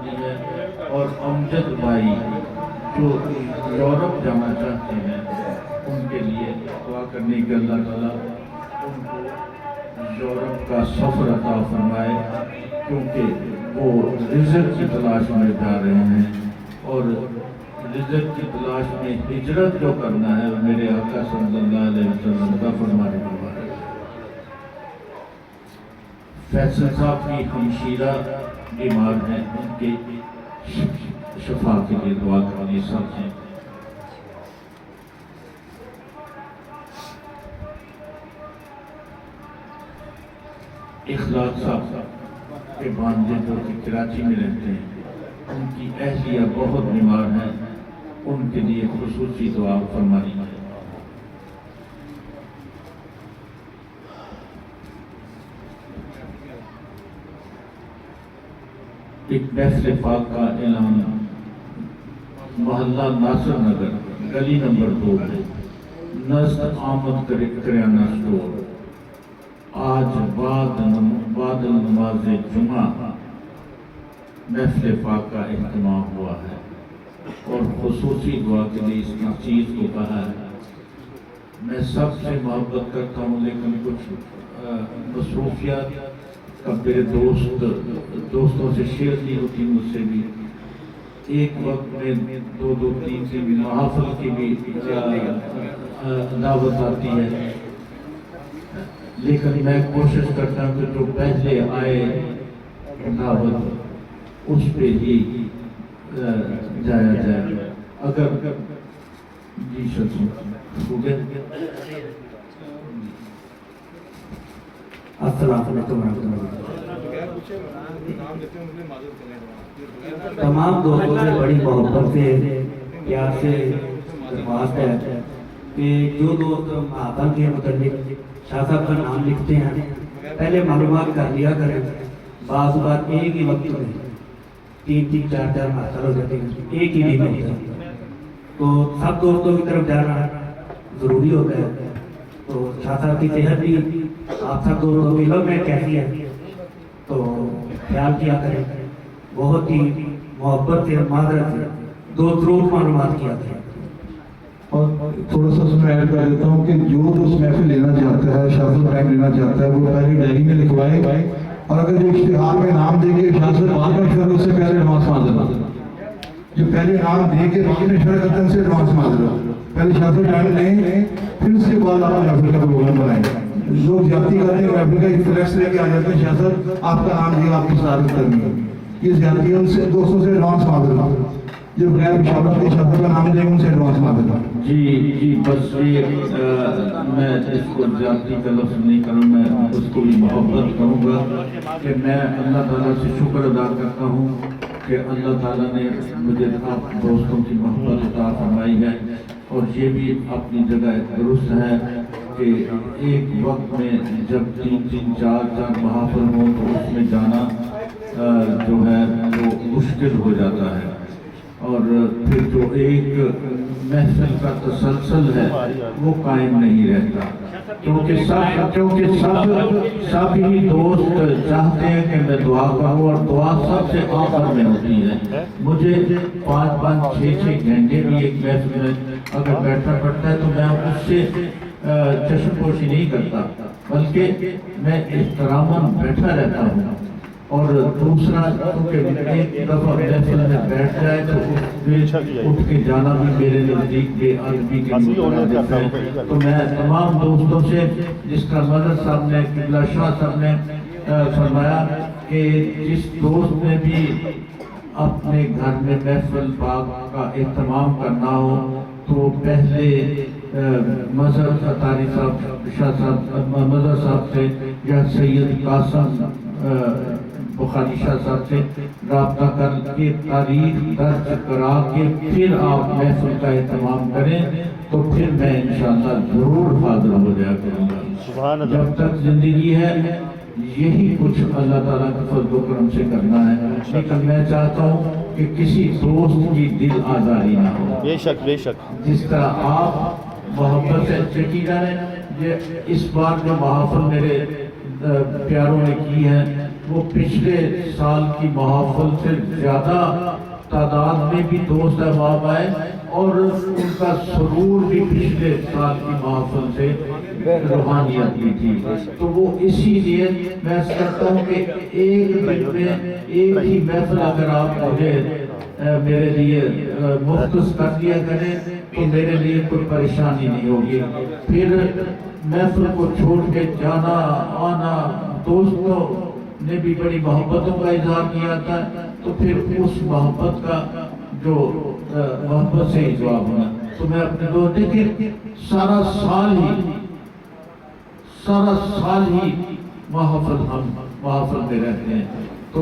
کرنی ہے، اور امجد بھائی جو یورپ جانا چاہتے ہیں ان کے لیے دعا کرنے کے اللہ تعالیٰ ان کو یورپ کا سفر عطا فرمائے، کیونکہ وہ رزق کی تلاش میں جا رہے ہیں، اور رزق کی تلاش میں ہجرت جو کرنا ہے میرے آقا صلی اللہ علیہ وسلم کا فرمان ہے۔ فیصل صاحب کی ہمشیرہ بیمار ہیں، ان کے شفا کے لیے دعا کرنی سب ہیں۔ اخلاق صاحب کے بانجے جو کہ کراچی میں رہتے ہیں، ان کی اہلیہ بہت بیمار ہیں، ان کے لیے خصوصی دعا فرمانی ہے۔ ایک محفل پاک کا اعلان، محلہ ناصر نگر، گلی نمبر 2 ہے، نزد آمد کریانہ اسٹور، آج بعد نماز جمعہ محفل پاک کا اہتمام ہوا ہے، اور خصوصی دعا کے لیے اس چیز کو کہا ہے۔ میں سب سے محبت کرتا ہوں، لیکن کچھ مصروفیات کا میرے دوستوں سے شیئر نہیں ہوتی، مجھ سے بھی ایک وقت میں 2-3 سے بھی محافل کی بھی دعوت آتی ہے، لیکن میں کوشش کرتا ہوں کہ جو پہلے آئے دعوت اس پہ ہی جایا جائے۔ اگر جی السلام علیکم ورحمۃ اللہ۔ تمام دوستوں سے بڑی محبت سے پیار سے درخواست ہے کہ جو دوست محافل کے متعلق شاہ صاحب کا نام لکھتے ہیں پہلے معلومات کر لیا کریں۔ بعض بات ایک ہی وقت میں 3-3 4 محافل ہو جاتے ہیں ایک ہی دن میں، تو سب دوستوں کی طرف جانا ضروری ہوتا ہے۔ تو شاہ صاحب کی صحت بھی آپ سب دوستوں کی علم میں کیسی ہے تو خیال کیا کریں۔ بہت ہی محبت سے معذرت سے ضرور معلومات کیا کریں۔ اور تھوڑا سا اس میں ایڈ کر دیتا ہوں کہ جو دوست محفل لینا چاہتا ہے، شاہ صاحب ٹائم لینا چاہتا ہے، وہ پہلے ڈائری میں لکھوائے، اور اگر جو اشتہار میں نام دے کے شاہ صاحب بعد میں پھر اس سے پہلے ایڈوانس معذرت، جو پہلے نام دے کے بعد میں شروع کرتے ہیں ان سے ایڈوانس معذرت، پہلے شاہ صاحب ٹائم لیں پھر اس کے بعد آپ محفل کا پروگرام بنائیں۔ لوگ زیادتی کرتے ہیں، محفل کا ایک فلیکس لے کے آ جاتے ہیں، شاہ صاحب آپ کا نام دیا، آپ کی صدارت کرنی ہے، یہ زیادتی ہے، ان سے دوستوں سے ایڈوانس معذرت، جو بغیر بشارت کے شاہ صاحب کا نام دیں ان سے ایڈوانس معذرت۔ جی بس یہ میں اس کو زیادتی کا لفظ نہیں کروں، میں اس کو بھی محبت کروں گا کہ میں اللہ تعالیٰ سے شکر ادا کرتا ہوں کہ اللہ تعالیٰ نے مجھے آپ دوستوں کی محبت عطا فرمائی ہے، اور یہ بھی اپنی جگہ درست ہے کہ ایک وقت میں جب 3-3 4 محافل ہوں تو اس میں جانا جو ہے وہ مشکل ہو جاتا ہے، اور پھر جو ایک محفل کا تسلسل ہے وہ قائم نہیں رہتا، کیونکہ سب ہی دوست چاہتے ہیں کہ میں دعا کروں، اور دعا سب سے آخر میں ہوتی ہے۔ مجھے 5-5 6 گھنٹے بھی ایک محفل میں اگر بیٹھنا پڑتا ہے تو میں اس سے چشم پوشی نہیں کرتا، بلکہ میں احتراماً بیٹھا رہتا ہوں، اور دوسرا کیونکہ ایک دفعہ محفل میں بیٹھ جائے تو اٹھ کے جانا بھی میرے نزدیک بے ادبی کے مترادف ہے۔ تو میں تمام دوستوں سے، جس طرح مدد صاحب نے، قبلہ شاہ صاحب نے فرمایا کہ جس دوست نے بھی اپنے گھر میں محفل پاک کا اہتمام کرنا ہو تو پہلے مظہر عطاری صاحب، شاہ صاحب مظہر صاحب سے یا سید قاسم بخاری شاہ صاحب سے رابطہ کر کے تاریخ درج کرا کے پھر آپ محفل کا اہتمام کریں، تو پھر میں انشاءاللہ ضرور حاضر ہو جایا کروں گا۔ جب تک زندگی ہے یہی کچھ اللہ تعالیٰ کے فضل و کرم سے کرنا ہے، لیکن میں چاہتا ہوں کہ کسی دوست کی دل آزاری نہ ہو۔ بے شک جس طرح آپ محبت سے چکی جانے، اس بار جو محافل میرے پیاروں نے کی ہے وہ پچھلے سال کی محافل سے زیادہ تعداد میں بھی دوست احباب آئے اور ان کا سرور بھی پچھلے سال کی محافل سے روحانیت کی تھی. تو وہ اسی لیے میں کرتا ہوں کہ ایک دن میں ایک ہی محفل اگر آپ مجھے میرے لیے مختص کر دیا کریں تو میرے لیے کوئی پریشانی نہیں ہوگی. پھر محفل کو چھوڑ کے جانا آنا، دوستوں نے بھی بڑی محبتوں کا اظہار کیا تھا، تو پھر اس محبت کا جو محبت سے ہی جواب ہونا. تو میں اپنے دوست دیکھیں سارا سال ہی محافل میں رہتے ہیں. تو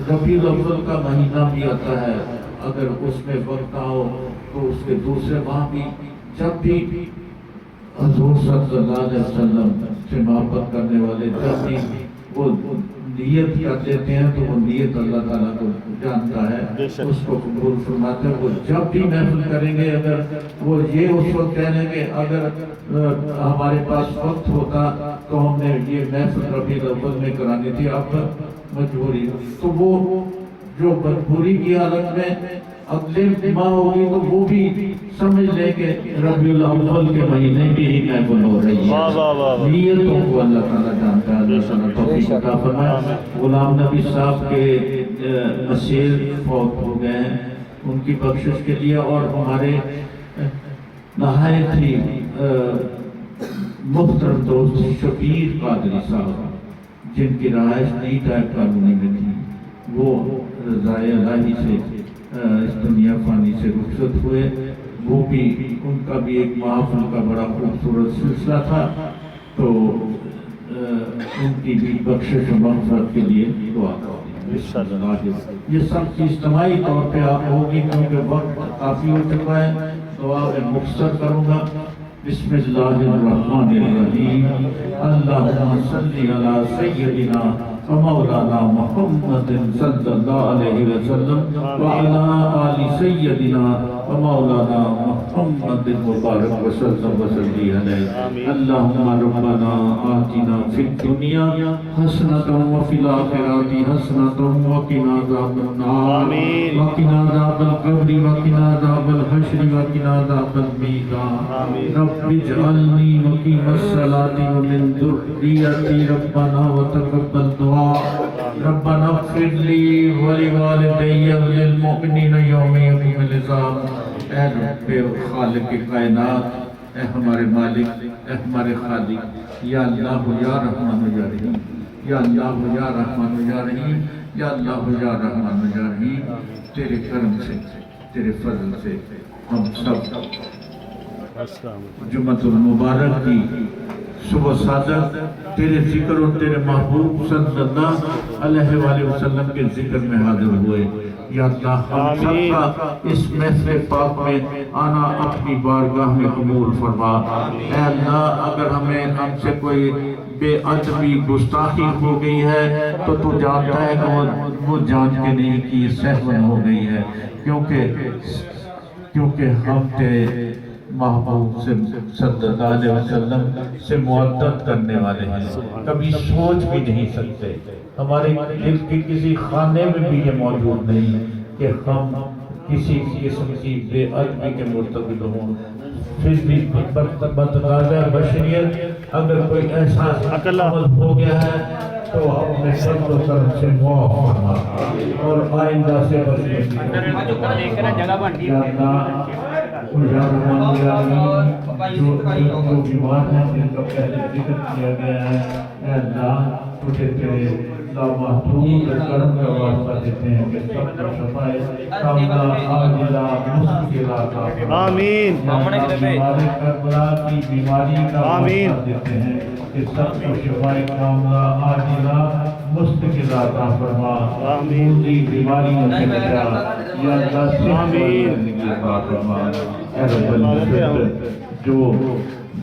ربیع الاول کا مہینہ بھی آتا ہے، اگر اس میں وقت آؤ تو اس کے دوسرے ماہ بھی جب بھی حضور صلی اللہ علیہ وسلم سے محبت کرنے والے جب بھی وہ نیت کر دیتے ہیں تو وہ نیت اللہ تعالیٰ کو جانتا ہے، اس کو قبول فرماتے ہیں. وہ جب بھی محفل کریں گے اگر وہ یہ اس وقت کہنے کہ اگر ہمارے پاس وقت ہوتا تو ہم نے یہ محفل ربیع الاول میں کرانی تھی، اب مجبوری. تو وہ جو مجبوری کی حالت میں اگلے ماہ ہوگی تو وہ بھی سمجھ لے کہ ربیع الاول کے مہینے کی ہی محفل ہو رہی ہے. نیتوں کو اللہ تعالیٰ جانتا ہے. اللہ تعالیٰ توفیق عطا فرمائے. غلام نبی صاحب کے مسیر فوت ہو گئے ہیں، ان کی بخشش کے لیے. اور ہمارے نہایت ہی محترم دوست شبیر قادری صاحب جن کی رہائش نئی ٹائپ کالونی میں تھی، وہ رضائے الہی سے اس دنیا فانی سے رخصت ہوئے. وہ بھی ان کا بھی ایک محافل کا بڑا خوبصورت سلسلہ تھا. تو ان کی بھی بخشش و مغفرت کے لیے دعا کریں. یہ سب اجتماعی طور پہ آپ ہوگی کیونکہ وقت کافی ہو چکا ہے. دعا میں مختصر کروں گا. بسم اللہ الرحمن الرحیم. اللہم صلی علی سیدنا مولانا محمد صلی اللہ علیہ وسلم وعلی آل سیدنا مولانا محمد مبارک وسلم وسلم علیہ. اللہم ربنا آتنا فی الدنیا حسنۃ وفی الآخرۃ حسنۃ وقنا عذاب النار وقنا عذاب القبر وقنا عذاب الحشر وقنا عذاب المیزان. رب اجعلنی مقیم الصلاۃ ومن ذریتی ربنا وتقبل دعاء. ربنا اغفر لی ولوالدی وللمؤمنین یوم یقوم الحساب. اے رب خالق کائنات، اے ہمارے مالک، اے ہمارے خالق، یا اللہ یا رحمان یا رحیم، یا اللہ یا رحمان یا رحیم، یا اللہ یا رحمان یا رحیم. تیرے کرم سے، تیرے فضل سے ہم سب جمعۃ المبارک کی صبح سعادت تیرے ذکر اور تیرے محبوب صلی اللہ علیہ وآلہ وسلم کے ذکر میں حاضر ہوئے. یا اللہ ہم سب کا اس محفل پاک میں آنا اپنی بارگاہ میں قبول فرما. اے اللہ اگر ہم سے کوئی بے ادبی گستاخی ہو گئی ہے تو تو جانتا ہے کہ وہ جان کے نہیں کی، سہون ہو گئی ہے، کیونکہ ہم تیرے محبوب صلی اللہ علیہ وسلم سے محبت کرنے والے ہیں. کبھی سوچ بھی نہیں سکتے، ہمارے دل کے کسی خانے میں بھی یہ موجود نہیں کہ ہم کسی قسم کی بے ادبی کے مرتکب ہوں. پھر بھی بتقاضۂ بشریت اگر کوئی ایسا عمل ہو گیا ہے تو اپنے فضل و کرم سے معاف فرما اور آئندہ سے بچنے کی یا رحمان یا رحیم. جو بیمار ہیں جن کا پہلے ذکر کیا گیا ہے، اے اللہ تجھے تیرے لامحدود کرم کا واسطہ دیتے ہیں کہ سب کو شفائے کاملہ عاجلہ مستقلہ عطا فرما. آمین. ہمارے کربلا کی بیماری کا واسطہ دیتے ہیں کہ سب کو شفائے کاملہ عاجلہ مستقلہ عطا فرما. موذی بیماریوں سے بچا یا اللہ صحت زندگی عطا فرما. اے رب العزت جو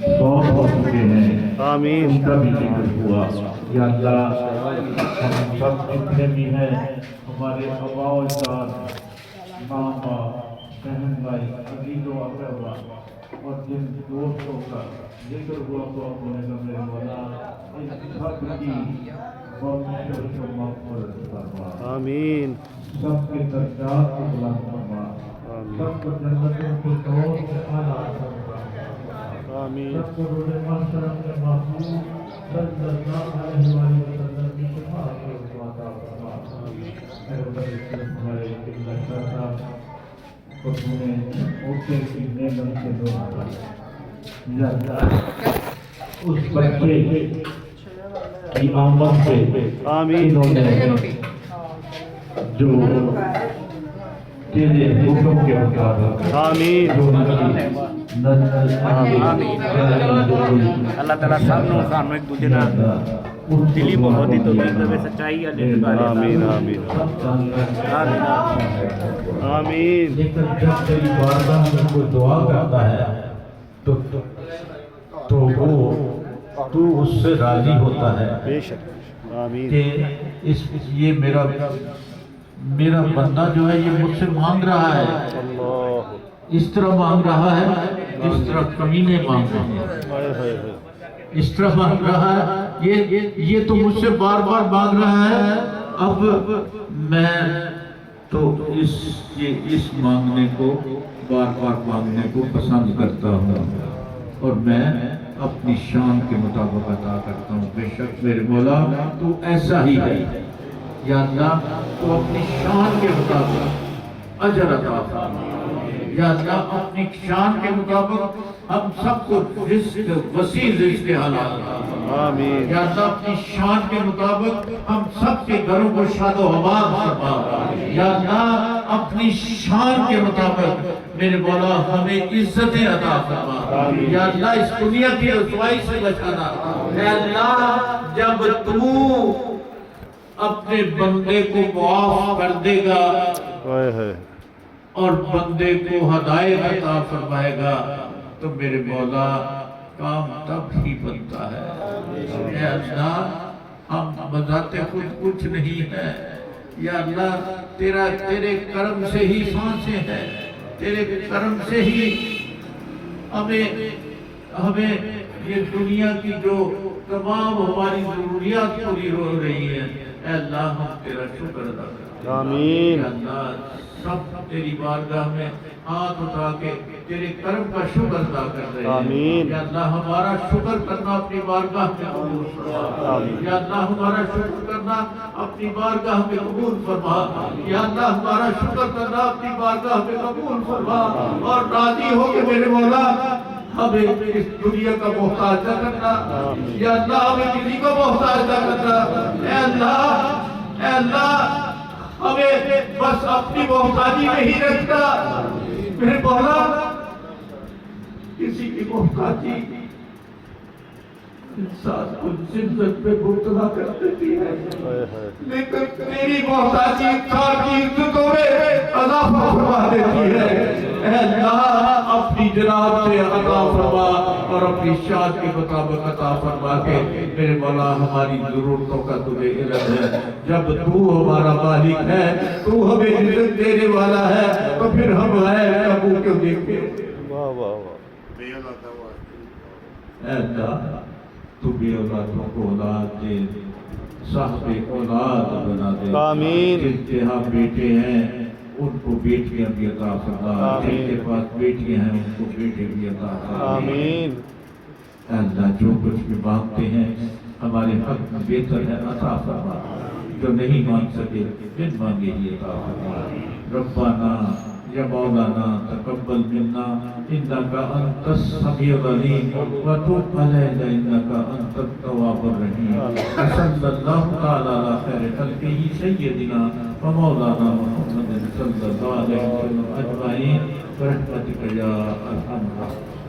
فوت ہو چکے ہیں آمین. ان کا بھی ذکر ہوا. یا اللہ ہم سب جتنے بھی ہیں، ہمارے آباء و اجداد، ماں باپ، بہن بھائی، عزیز و اقربا اور جن دوستوں کا ذکر ہوا تو اپنے مولا ان سب کی آمین سب کے درجات کو بلند فرما، سب کو جنتوں کے دور سے اعلیٰ فرما، آمین سب کو روز محشر میں محفوظ صلی اللہ علیہ وسلم کی شفاعت کو عطا فرما۔ اے رب العزت ہمارے قبلہ شاہ صاحب کو تو نے اوپر کی نعمت سے نوازا، یا اللہ اس بچے کی آمد سے آمین انہوں نے جو تیرے حکم کے مطابق آمین اللہ تعالیٰ سانوں خانوں ایک دوسرے نال دلی محبت تو دے سچائی والے آمین آمین آمین لیکن جب تیری بارگاہ میں کوئی دعا کرتا ہے تو وہ تو اس سے راضی ہوتا ہے بے شک آمین کہ یہ میرا بندہ جو ہے یہ مجھ سے مانگ رہا ہے، اللہ اس طرح مانگ رہا ہے جس طرح کمینے مانگ رہے ہیں، ہائے ہائے ہائے اس طرح مانگ رہا ہے یہ تو مجھ سے بار بار مانگ رہا ہے، اب میں تو اس مانگنے کو بار بار مانگنے کو پسند کرتا ہوں اور میں اپنی شان کے مطابق عطا کرتا ہوں۔ بے شک میرے مولا تو ایسا ہی ہے، یا اللہ تو اپنی شان کے مطابق اجر عطا فرما، یا اللہ اپنی شان کے مطابق ہم سب کو رزق وسیع رزق حلال آمین یا اللہ اپنی شان کے مطابق ہم سب کے گھروں کو شاد و آباد فرما، یا اللہ اپنی شان کے مطابق میرے مولا ہمیں عزتیں عطا فرما، یا اللہ اس دنیا کی رسوائی سے بچانا، اے اللہ جب تو اپنے بندے کو معاف کر دے گا ہائے ہائے اور بندے کو ہدایت عطا فرمائے گا تو میرے مولا کام تب ہی بنتا ہے۔ اے اللہ ہم بذات خود کچھ نہیں ہے، یا اللہ تیرے کرم سے ہی سانسیں ہیں، تیرے کرم سے ہی ہمیں یہ دنیا کی جو تمام ہماری ضروریات پوری ہو رہی ہیں، اے اللہ ہم تیرا شکر ادا کرتے ہیں۔ آمین یا اللہ سب تیری بارگاہ میں ہاتھ اٹھا کے تیرے کرم کا شکر ادا کر رہے ہیں۔ آمین یا اللہ ہمارا شکر کرنا اپنی بارگاہ میں قبول فرما، آمین یا اللہ ہمارا شکر کرنا اپنی بارگاہ میں قبول فرما، یا اللہ ہمارا شکر کرنا اپنی بارگاہ میں قبول فرما، اور راضی ہو کہ میرے مولا ہمیں اس دنیا کا محتاج نہ کرنا، یا اللہ ہمیں کسی کو محتاج نہ کرنا، اے اللہ ہمیں بس اپنی محتاجی میں ہی رکھتا، میرے مولا کسی کی محتاجی انسان کو عزت پہ مبتلا کر دیتی ہے، ہائے ہائے لیکن تیری محتاجی انسان کی عزتوں میں اضافہ فرما دیتی ہے۔ اے اللہ اپنی جناب سے عطا فرما اور اپنی شان کے مطابق عطا فرما کے میرے مولا ہماری ضرورتوں کا تجھے علم ہے، جب تو ہمارا مالک ہے، تو ہمیں عزت دینے والا ہے، تو پھر ہم ہے ابو کیوں دیکھیں۔ واہ واہ واہ اے اللہ تو بھی اولادوں کو اولاد دے، صاحب اولاد بنا دے، آمین جن کے ہاں بیٹے ہیں ان کو بیٹیاں بھی عطا فرما، جن کے پاس بیٹیاں ہیں ان کو بیٹے بھی عطا فرما۔ آمین اے اللہ جو کچھ بھی مانگتے ہیں ہمارے حق میں بہتر ہے عطا فرما، جو نہیں مانگ سکے بن مانگے ہی عطا فرما۔ ربنا یا مولانا تقبل منا انك انت السميع العليم وتب علينا انك انت التواب الرحيم، صلى الله تعالى على خير خلقه سيدنا ومولانا محمد صلى الله عليه وسلم اجمعين برحمتك يا ارحم الراحمين۔